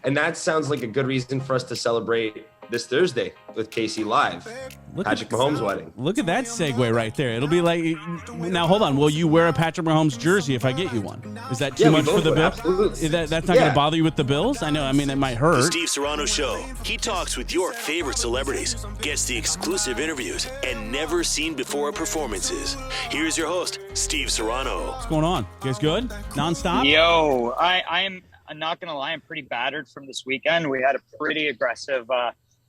And that sounds like a good reason for us to celebrate this Thursday with KC Live. Patrick Mahomes wedding. Look at that segue right there. It'll be like, now hold on, will you wear a Patrick Mahomes jersey if I get you one? Is that too much for the Bills? Absolutely. That's not going to bother you with the Bills? I know, I mean, it might hurt. The Steve Serrano Show. He talks with your favorite celebrities, gets the exclusive interviews, and never seen before performances. Here's your host, Steve Serrano. What's going on? You guys good? Non-stop? Yo, I'm not going to lie, I'm pretty battered from this weekend. We had a pretty aggressive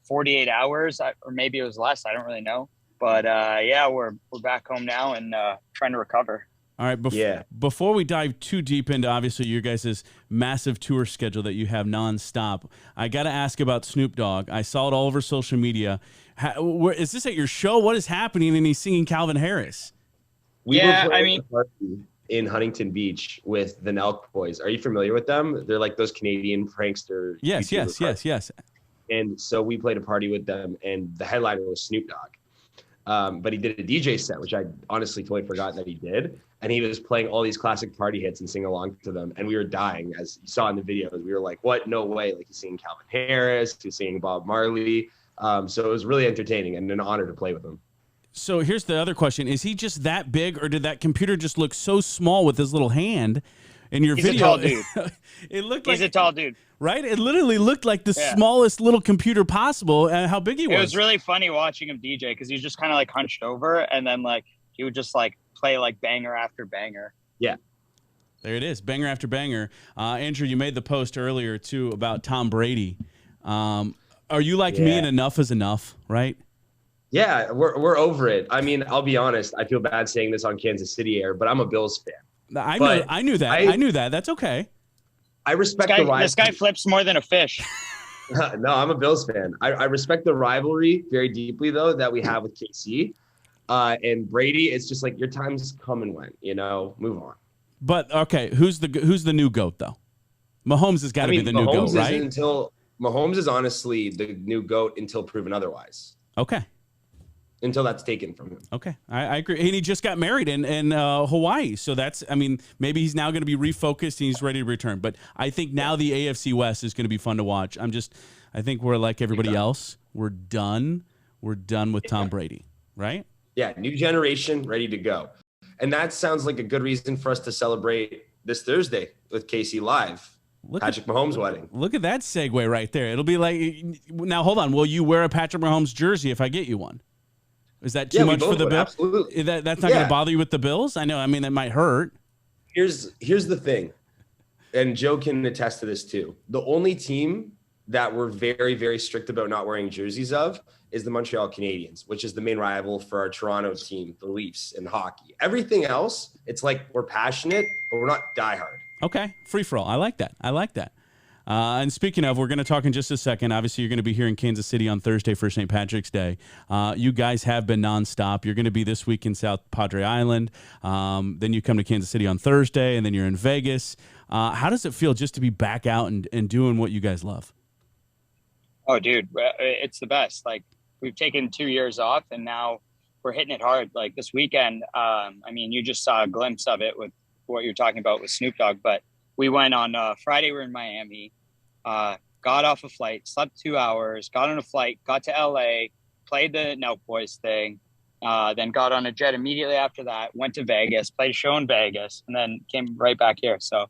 48 hours, or maybe it was less. I don't really know. But, yeah, we're back home now and trying to recover. All right, before we dive too deep into, obviously, your guys' massive tour schedule that you have nonstop, I got to ask about Snoop Dogg. I saw it all over social media. Is this at your show? What is happening? And he's singing Calvin Harris. We were playing a party in Huntington Beach with the Nelk Boys. Are you familiar with them? They're like those Canadian prankster. Yes. And so we played a party with them, and the headliner was Snoop Dogg. But he did a DJ set, which I honestly totally forgot that he did. And he was playing all these classic party hits and singing along to them. And we were dying, as you saw in the videos. We were like, what? No way. Like, he's singing Calvin Harris, he's singing Bob Marley. So it was really entertaining and an honor to play with him. So here's the other question. Is he just that big, or did that computer just look so small with his little hand in your video? He's a tall dude. He's a tall dude. Right? It literally looked like the smallest little computer possible, how big he was. It was really funny watching him DJ because he's just kind of like hunched over, and then like he would just like play like banger after banger. Yeah. There it is, banger after banger. Andrew, you made the post earlier, too, about Tom Brady. Are you like me and enough is enough, right? Yeah, we're over it. I mean, I'll be honest. I feel bad saying this on Kansas City air, but I'm a Bills fan. I knew that. That's okay. I respect the rivalry. This guy flips more than a fish. No, I'm a Bills fan. I respect the rivalry very deeply, though, that we have with KC. And Brady, it's just like your time's come and went, move on. But, okay, who's the new GOAT, though? Mahomes has got to be the new GOAT, right? Mahomes is honestly the new GOAT until proven otherwise. Okay. Until that's taken from him. Okay, I agree. And he just got married in Hawaii. So maybe he's now going to be refocused and he's ready to return. But I think now the AFC West is going to be fun to watch. I think we're like everybody else. We're done. We're done with Tom Brady, right? Yeah, new generation, ready to go. And that sounds like a good reason for us to celebrate this Thursday with KC Live. Patrick Mahomes wedding. Look at that segue right there. It'll be like, now hold on, will you wear a Patrick Mahomes jersey if I get you one? Is that too much for the Bills? Absolutely. That's not going to bother you with the Bills? I know. I mean, it might hurt. Here's the thing, and Joe can attest to this too. The only team that we're very, very strict about not wearing jerseys of is the Montreal Canadiens, which is the main rival for our Toronto team, the Leafs, in hockey. Everything else, it's like we're passionate, but we're not diehard. Okay, free for all. I like that. And speaking of, we're going to talk in just a second. Obviously, you're going to be here in Kansas City on Thursday for St. Patrick's Day. You guys have been nonstop. You're going to be this week in South Padre Island. Then you come to Kansas City on Thursday, and then you're in Vegas. How does it feel just to be back out and doing what you guys love? Oh, dude, it's the best. Like, we've taken 2 years off, and now we're hitting it hard. Like, this weekend, you just saw a glimpse of it with what you're talking about with Snoop Dogg, but we went on Friday. We're in Miami, got off a flight, slept 2 hours, got on a flight, got to LA, played the Nelk Boys thing, then got on a jet immediately after that, went to Vegas, played a show in Vegas, and then came right back here. So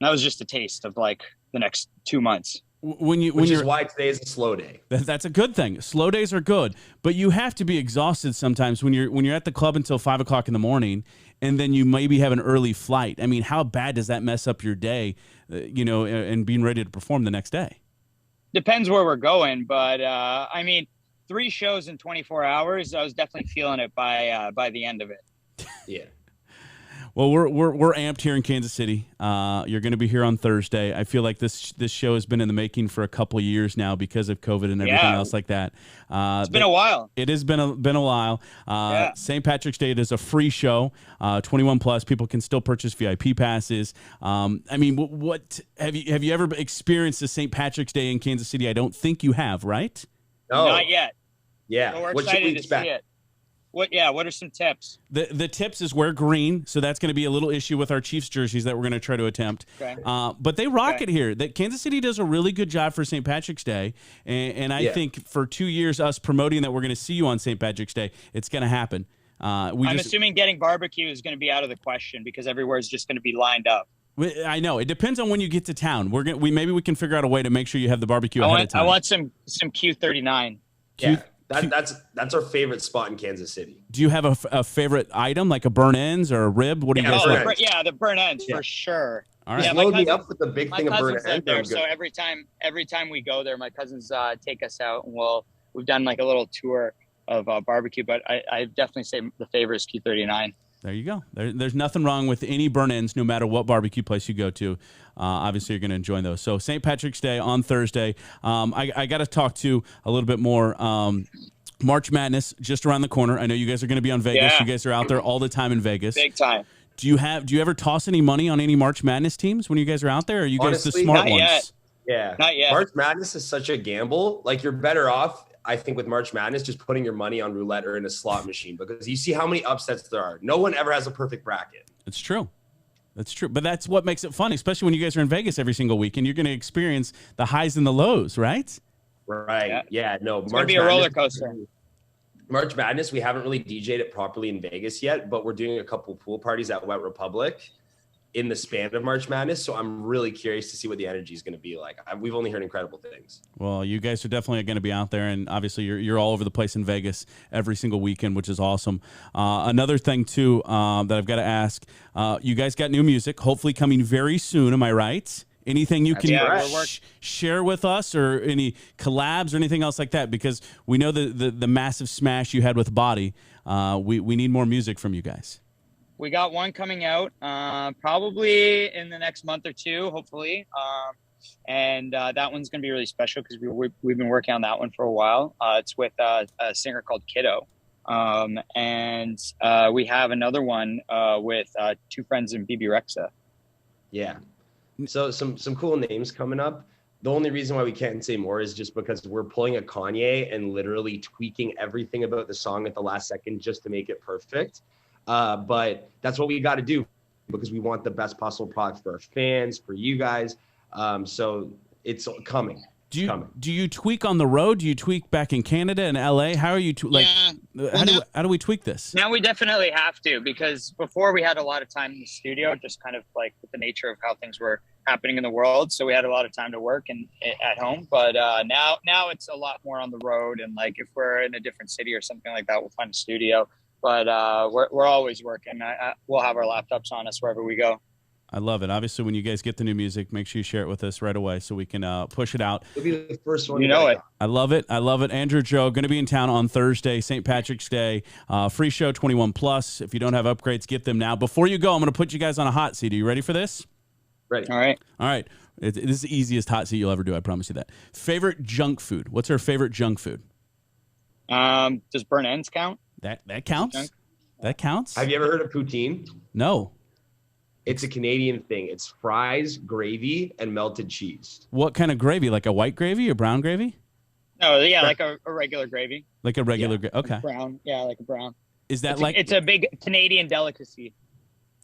that was just a taste of like the next 2 months. Which is why today is a slow day. That's a good thing. Slow days are good, but you have to be exhausted sometimes when you're at the club until 5 o'clock in the morning, and then you maybe have an early flight. I mean, how bad does that mess up your day? And being ready to perform the next day. Depends where we're going, but 3 shows in 24 hours. I was definitely feeling it by the end of it. Yeah. Well, we're amped here in Kansas City. You're going to be here on Thursday. I feel like this show has been in the making for a couple of years now because of COVID and everything else like that. It's been a while. It has been a while. St. Patrick's Day is a free show. 21 plus people can still purchase VIP passes. What have you ever experienced a St. Patrick's Day in Kansas City? I don't think you have, right? No, not yet. Yeah. So we're what should we excited to expect? see it. What are some tips? The tips is wear green, so that's going to be a little issue with our Chiefs jerseys that we're going to try to attempt. Okay. But they rock it here. That Kansas City does a really good job for St. Patrick's Day, and I think for 2 years, us promoting that we're going to see you on St. Patrick's Day, it's going to happen. I'm assuming getting barbecue is going to be out of the question because everywhere is just going to be lined up. I know it depends on when you get to town. Maybe we can figure out a way to make sure you have the barbecue ahead of time. I want some Q39. Yeah. That's our favorite spot in Kansas City. Do you have a favorite item, like a burn ends or a rib? What do you guys like? The burn ends for sure. All right. Just load me up with the big thing of burn ends. There, so every time we go there, my cousins take us out, and we've done like a little tour of barbecue. But I definitely say the favorite is Q39. There you go. There's nothing wrong with any burn ends, no matter what barbecue place you go to. Obviously, you're going to enjoy those. So St. Patrick's Day on Thursday. I got to talk to a little bit more. March Madness just around the corner. I know you guys are going to be on Vegas. Yeah. You guys are out there all the time in Vegas. Big time. Do you ever toss any money on any March Madness teams when you guys are out there? Or are you guys the smart not ones? Yet. Yeah. Not yet. March Madness is such a gamble. Like, you're better off, I think, with March Madness, just putting your money on roulette or in a slot machine, because you see how many upsets there are. No one ever has a perfect bracket. It's true. That's true. But that's what makes it fun, especially when you guys are in Vegas every single week and you're going to experience the highs and the lows, right? Right. Yeah. No, it's going to be a roller coaster. March Madness, we haven't really DJ'd it properly in Vegas yet, but we're doing a couple pool parties at Wet Republic in the span of March Madness. So I'm really curious to see what the energy is going to be like. We've only heard incredible things. Well, you guys are definitely going to be out there, and obviously you're all over the place in Vegas every single weekend, which is awesome. Another thing too that I've got to ask, you guys got new music, hopefully coming very soon. Am I right? Anything you can share with us, or any collabs or anything else like that? Because we know the massive smash you had with Body. We need more music from you guys. We got one coming out probably in the next month or two, hopefully. And that one's going to be really special because we've been working on that one for a while. It's with a singer called Kiddo. And we have another one with two friends in BB Rexa. Yeah. So some cool names coming up. The only reason why we can't say more is just because we're pulling a Kanye and literally tweaking everything about the song at the last second just to make it perfect. But that's what we got to do because we want the best possible product for our fans, for you guys. So it's coming. Do you tweak on the road? Do you tweak back in Canada and LA? How are you how do we tweak this? Now we definitely have to, because before we had a lot of time in the studio, just kind of like with the nature of how things were happening in the world. So we had a lot of time to work and at home. But now it's a lot more on the road. And like if we're in a different city or something like that, we'll find a studio. But we're always working. We'll have our laptops on us wherever we go. I love it. Obviously, when you guys get the new music, make sure you share it with us right away so we can push it out. It'll be the first one. You know it. I love it. I love it. Andrew Joe, going to be in town on Thursday, St. Patrick's Day. Free show, 21+. If you don't have upgrades, get them now. Before you go, I'm going to put you guys on a hot seat. Are you ready for this? Ready. All right. All right. This is the easiest hot seat you'll ever do. I promise you that. Favorite junk food. What's our favorite junk food? Does burn ends count? That counts. That counts. Have you ever heard of poutine? No. It's a Canadian thing. It's fries, gravy, and melted cheese. What kind of gravy? Like a white gravy or brown gravy? No, yeah, like a regular gravy. Like a regular gravy. Okay. Brown. Yeah, like a brown. Is that it's a big Canadian delicacy.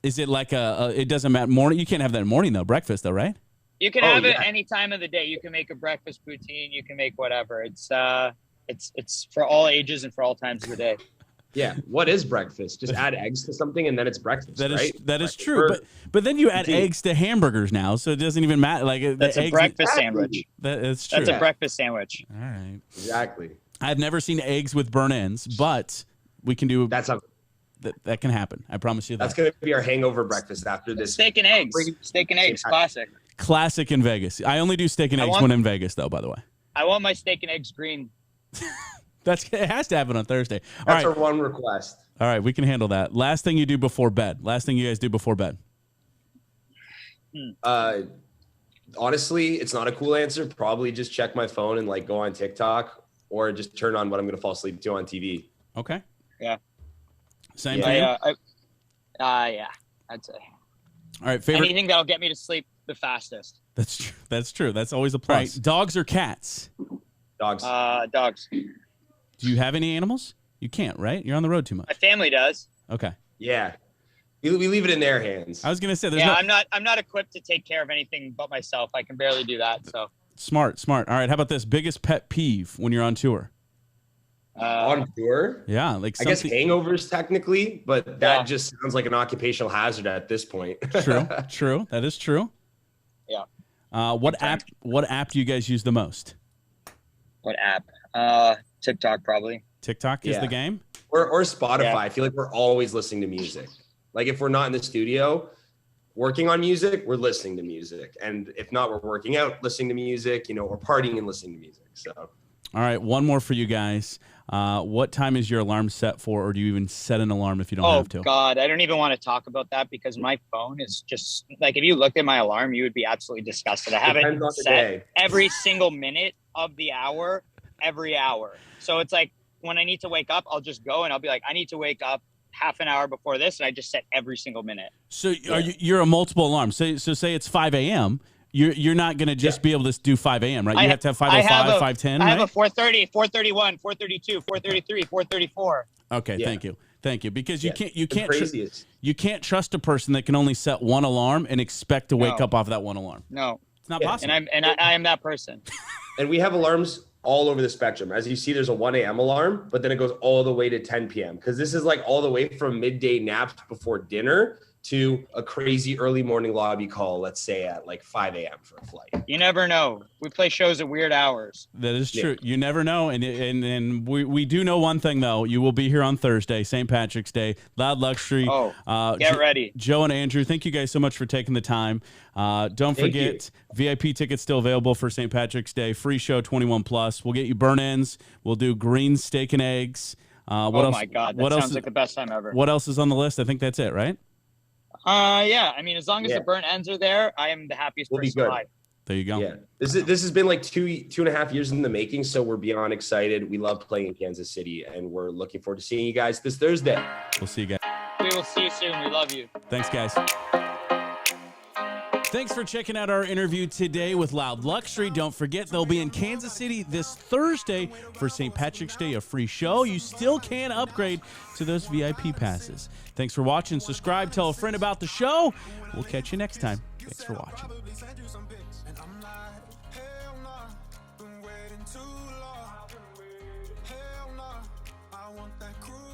Is it like it doesn't matter morning? You can't have that in morning though. Breakfast though, right? You can have it any time of the day. You can make a breakfast poutine. You can make whatever. It's for all ages and for all times of the day. Yeah. What is breakfast? Just add eggs to something and then it's breakfast, right? That is true. But then you add eggs to hamburgers now, so it doesn't even matter. Like that's a breakfast sandwich. That's true. That's a breakfast sandwich. All right. Exactly. I've never seen eggs with burn ends, but we can do that can happen. I promise you that. That's going to be our hangover breakfast after this. Steak and eggs. Steak and eggs, classic. Classic in Vegas. I only do steak and eggs when in Vegas, though, by the way. I want my steak and eggs green. It has to happen on Thursday. That's our one request. All right, we can handle that. Last thing you do before bed. Last thing you guys do before bed. Honestly, it's not a cool answer. Probably just check my phone and like go on TikTok or just turn on what I'm going to fall asleep to on TV. Okay. Yeah. Same thing. Yeah, I'd say. All right, favorite. Anything that'll get me to sleep the fastest. That's true. That's true. That's always a plus. Right. Dogs or cats? Dogs. Dogs. Do you have any animals? You can't, right? You're on the road too much. My family does. Okay. Yeah. We leave it in their hands. I was gonna say, I'm not equipped to take care of anything but myself. I can barely do that. So smart. All right, how about this? Biggest pet peeve when you're on tour? On tour? Yeah, like I guess hangovers technically, but that just sounds like an occupational hazard at this point. True. That is true. Yeah. What app do you guys use the most? What app? TikTok probably. TikTok is the game? Or Spotify. Yeah. I feel like we're always listening to music. Like if we're not in the studio working on music, we're listening to music. And if not, we're working out, listening to music, or partying and listening to music. So, all right, one more for you guys. What time is your alarm set for, or do you even set an alarm if you don't have to? Oh, God, I don't even want to talk about that because my phone is just like, if you looked at my alarm, you would be absolutely disgusted. I have it set every single minute of the hour, every hour. So it's like when I need to wake up, I'll just go and I'll be like, I need to wake up half an hour before this, and I just set every single minute. So you're a multiple alarm. So say it's 5 a.m., You're not going to just be able to do 5 a.m., right? You have to have 5:05, 5:10, I have a 4:30, 4:31, 4:32, 4:33, 4:34. Okay, thank you. Because you can't trust a person that can only set one alarm and expect to wake up off that one alarm. No, it's not possible. And I am that person. And we have alarms all over the spectrum. As you see, there's a 1 a.m. alarm, but then it goes all the way to 10 p.m. because this is like all the way from midday naps before dinner to a crazy early morning lobby call, let's say at like 5 a.m. for a flight. You never know. We play shows at weird hours. That is true. You never know. And we do know one thing, though. You will be here on Thursday, St. Patrick's Day, Loud Luxury. Get ready. Joe and Andrew, thank you guys so much for taking the time. Don't forget, VIP tickets still available for St. Patrick's Day. Free show, 21+. We'll get you burn-ins. We'll do green steak and eggs. What else? My God. That sounds like the best time ever. What else is on the list? I think that's it, right? Yeah. I mean, as long as the burnt ends are there, I am the happiest person alive. There you go. Yeah. This has been like two and a half years in the making, so we're beyond excited. We love playing in Kansas City, and we're looking forward to seeing you guys this Thursday. We'll see you guys. We will see you soon. We love you. Thanks, guys. Thanks for checking out our interview today with Loud Luxury. Don't forget, they'll be in Kansas City this Thursday for St. Patrick's Day, a free show. You still can upgrade to those VIP passes. Thanks for watching. Subscribe. Tell a friend about the show. We'll catch you next time. Thanks for watching. Hell nah, I want that cruise.